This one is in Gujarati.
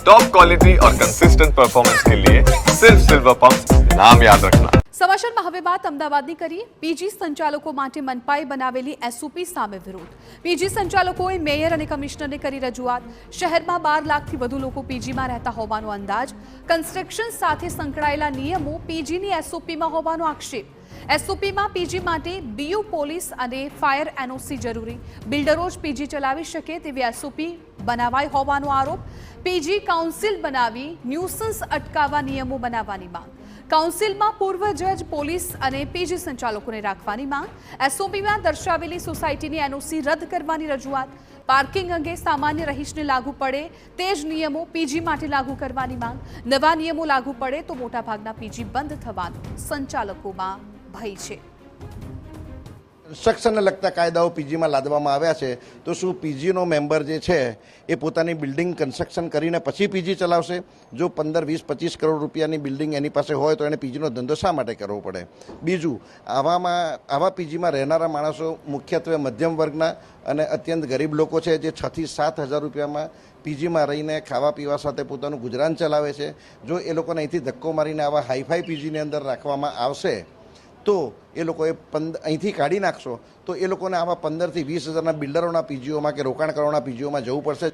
टॉप क्वालिटी और कंसिस्टेंट परफॉर्मेंस के लिए सिर्फ सिल्वर पंप नाम याद रखना। સમાચારમાં હવે વાત અમદાવાદની કરીએ। પીજી સંચાલકો માટે મનપાએ બનાવેલી એસઓપી સામે વિરોધ। પીજી સંચાલકોએ મેયર અને કમિશનરને કરી રજૂઆત। શહેરમાં 12 લાખથી વધુ લોકો પીજીમાં રહેતા હોવાનો અંદાજ। કન્સ્ટ્રક્શન સાથે સંકળાયેલા નિયમો પીજીની એસઓપીમાં હોવાનો આક્ષેપ। એસઓપીમાં પીજી માટે બીયુ પોલીસ અને ફાયર એનઓસી જરૂરી। બિલ્ડરો જ પીજી ચલાવી શકે તેવી એસઓપી બનાવાઈ હોવાનો આરોપ। પીજી કાઉન્સિલ બનાવી ન્યુસન્સ અટકાવવા નિયમો બનાવવાની માંગ। કાઉન્સિલમાં પૂર્વ જજ પોલીસ અને પીજી સંચાલકોને રાખવાની માંગ। એસઓપીમાં દર્શાવેલી સોસાયટીની એનઓસી રદ કરવાની રજૂઆત। પાર્કિંગ અંગે સામાન્ય રહીશને લાગુ પડે તે જ નિયમો પીજી માટે લાગુ કરવાની માંગ। નવા નિયમો લાગુ પડે તો મોટાભાગના પીજી બંધ થવાનો સંચાલકોમાં ભય છે। કન્સ્ટ્રક્શનને લગતા કાયદાઓ પીજીમાં લાદવામાં આવ્યા છે તો શું પીજીનો મેમ્બર જે છે એ પોતાની બિલ્ડિંગ કન્સ્ટ્રક્શન કરીને પછી પીજી ચલાવશે? જો 15, 20, 25 કરોડ રૂપિયાની બિલ્ડિંગ એની પાસે હોય તો એને પીજીનો ધંધો શા માટે કરવો પડે? બીજું, આવા પીજીમાં રહેનારા માણસો મુખ્યત્વે મધ્યમ વર્ગના અને અત્યંત ગરીબ લોકો છે જે 6 થી 7 હજાર રૂપિયામાં પીજીમાં રહીને ખાવા પીવા સાથે પોતાનું ગુજરાન ચલાવે છે। જો એ લોકોને અહીંથી ધક્કો મારીને આવા હાઈફાઈ પીજીની અંદર રાખવામાં આવશે તો એ લોકોએ અહીંથી કાઢી નાખશો તો એ લોકોને આવા 15 થી 20 હજારના બિલ્ડરોના પીજીઓમાં કે રોકાણકારોના પીજીઓમાં જવું પડશે।